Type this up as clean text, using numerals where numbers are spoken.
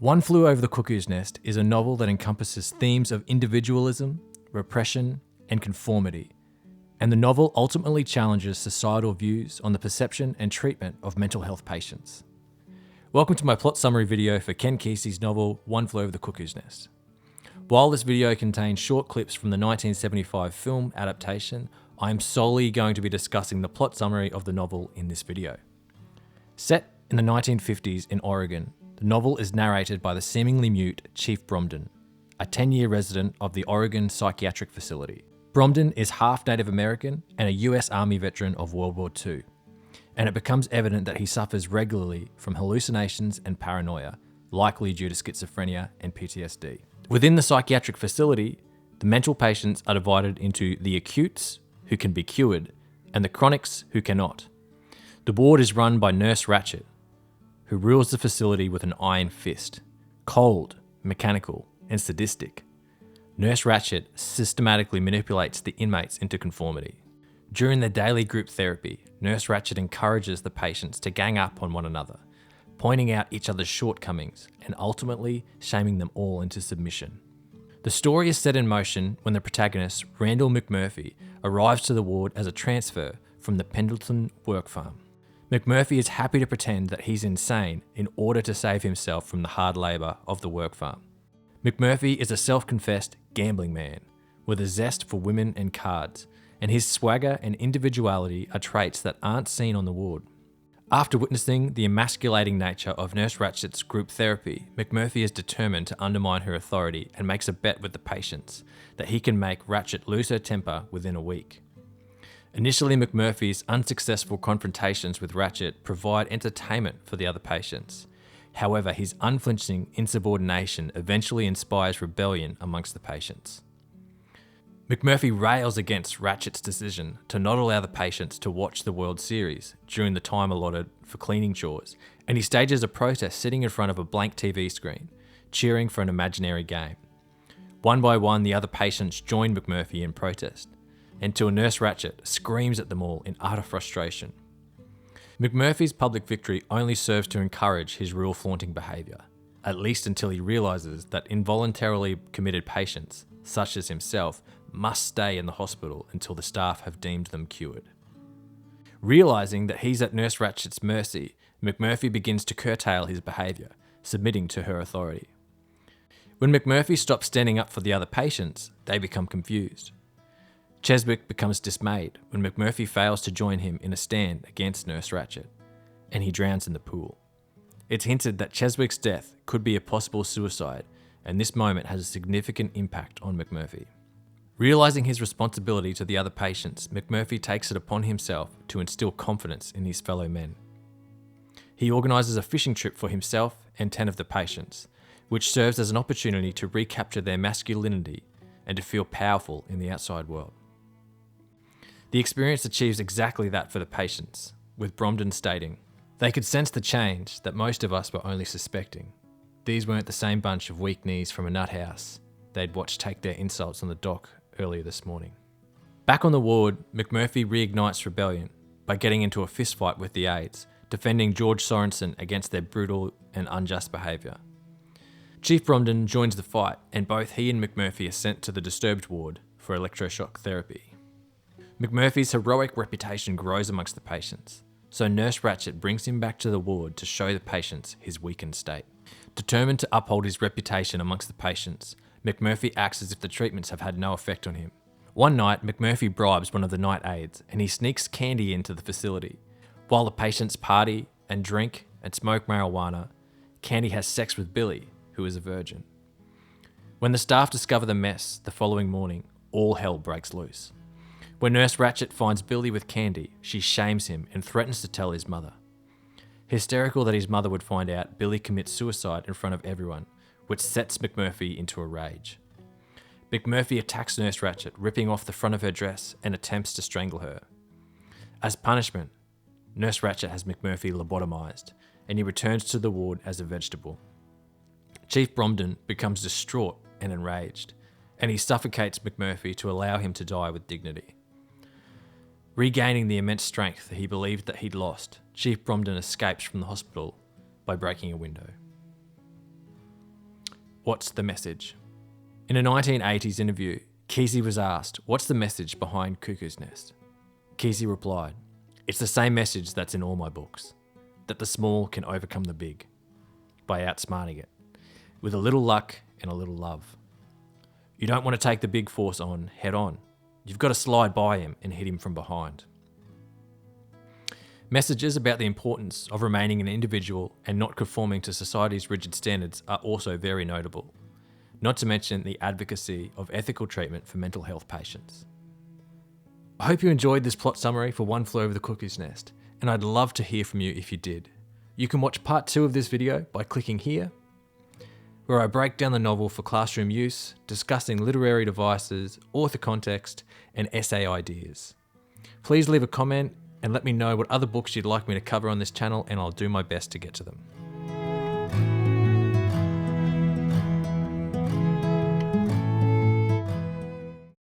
One Flew Over the Cuckoo's Nest is a novel that encompasses themes of individualism, repression, and conformity, and the novel ultimately challenges societal views on the perception and treatment of mental health patients. Welcome to my plot summary video for Ken Kesey's novel One Flew Over the Cuckoo's Nest. While this video contains short clips from the 1975 film adaptation, I am solely going to be discussing the plot summary of the novel in this video. Set in the 1950s in Oregon, the novel is narrated by the seemingly mute Chief Bromden, a 10-year resident of the Oregon Psychiatric Facility. Bromden is half Native American and a US Army veteran of World War II, and it becomes evident that he suffers regularly from hallucinations and paranoia, likely due to schizophrenia and PTSD. Within the psychiatric facility, the mental patients are divided into the acutes, who can be cured, and the chronics, who cannot. The ward is run by Nurse Ratchet, who rules the facility with an iron fist. Cold, mechanical, and sadistic, Nurse Ratchet systematically manipulates the inmates into conformity. During their daily group therapy, Nurse Ratchet encourages the patients to gang up on one another, pointing out each other's shortcomings and ultimately shaming them all into submission. The story is set in motion when the protagonist, Randall McMurphy, arrives to the ward as a transfer from the Pendleton work farm. McMurphy is happy to pretend that he's insane in order to save himself from the hard labour of the work farm. McMurphy is a self-confessed gambling man with a zest for women and cards, and his swagger and individuality are traits that aren't seen on the ward. After witnessing the emasculating nature of Nurse Ratchet's group therapy, McMurphy is determined to undermine her authority and makes a bet with the patients that he can make Ratchet lose her temper within a week. Initially, McMurphy's unsuccessful confrontations with Ratchet provide entertainment for the other patients. However, his unflinching insubordination eventually inspires rebellion amongst the patients. McMurphy rails against Ratchet's decision to not allow the patients to watch the World Series during the time allotted for cleaning chores, and he stages a protest sitting in front of a blank TV screen, cheering for an imaginary game. One by one, the other patients join McMurphy in protest, until Nurse Ratchet screams at them all in utter frustration. McMurphy's public victory only serves to encourage his rule-flaunting behaviour, at least until he realises that involuntarily committed patients, such as himself, must stay in the hospital until the staff have deemed them cured. Realising that he's at Nurse Ratchet's mercy, McMurphy begins to curtail his behaviour, submitting to her authority. When McMurphy stops standing up for the other patients, they become confused. Cheswick becomes dismayed when McMurphy fails to join him in a stand against Nurse Ratchet, and he drowns in the pool. It's hinted that Cheswick's death could be a possible suicide, and this moment has a significant impact on McMurphy. Realising his responsibility to the other patients, McMurphy takes it upon himself to instill confidence in his fellow men. He organises a fishing trip for himself and 10 of the patients, which serves as an opportunity to recapture their masculinity and to feel powerful in the outside world. The experience achieves exactly that for the patients, with Bromden stating, "They could sense the change that most of us were only suspecting. These weren't the same bunch of weak knees from a nut house they'd watched take their insults on the dock earlier this morning." Back on the ward, McMurphy reignites rebellion by getting into a fistfight with the aides, defending George Sorensen against their brutal and unjust behaviour. Chief Bromden joins the fight, and both he and McMurphy are sent to the disturbed ward for electroshock therapy. McMurphy's heroic reputation grows amongst the patients, so Nurse Ratchet brings him back to the ward to show the patients his weakened state. Determined to uphold his reputation amongst the patients, McMurphy acts as if the treatments have had no effect on him. One night, McMurphy bribes one of the night aides, and he sneaks candy into the facility. While the patients party and drink and smoke marijuana, Candy has sex with Billy, who is a virgin. When the staff discover the mess the following morning, all hell breaks loose. When Nurse Ratchet finds Billy with Candy, she shames him and threatens to tell his mother. Hysterical that his mother would find out, Billy commits suicide in front of everyone, which sets McMurphy into a rage. McMurphy attacks Nurse Ratchet, ripping off the front of her dress and attempts to strangle her. As punishment, Nurse Ratchet has McMurphy lobotomized, and he returns to the ward as a vegetable. Chief Bromden becomes distraught and enraged, and he suffocates McMurphy to allow him to die with dignity. Regaining the immense strength that he believed that he'd lost, Chief Bromden escapes from the hospital by breaking a window. What's the message? In a 1980s interview, Kesey was asked, what's the message behind Cuckoo's Nest? Kesey replied, it's the same message that's in all my books, that the small can overcome the big by outsmarting it, with a little luck and a little love. You don't want to take the big force on head on. You've got to slide by him and hit him from behind. Messages about the importance of remaining an individual and not conforming to society's rigid standards are also very notable, not to mention the advocacy of ethical treatment for mental health patients. I hope you enjoyed this plot summary for One Flew Over the Cuckoo's Nest, and I'd love to hear from you if you did. You can watch part 2 of this video by clicking here, where I break down the novel for classroom use, discussing literary devices, author context, and essay ideas. Please leave a comment and let me know what other books you'd like me to cover on this channel, and I'll do my best to get to them.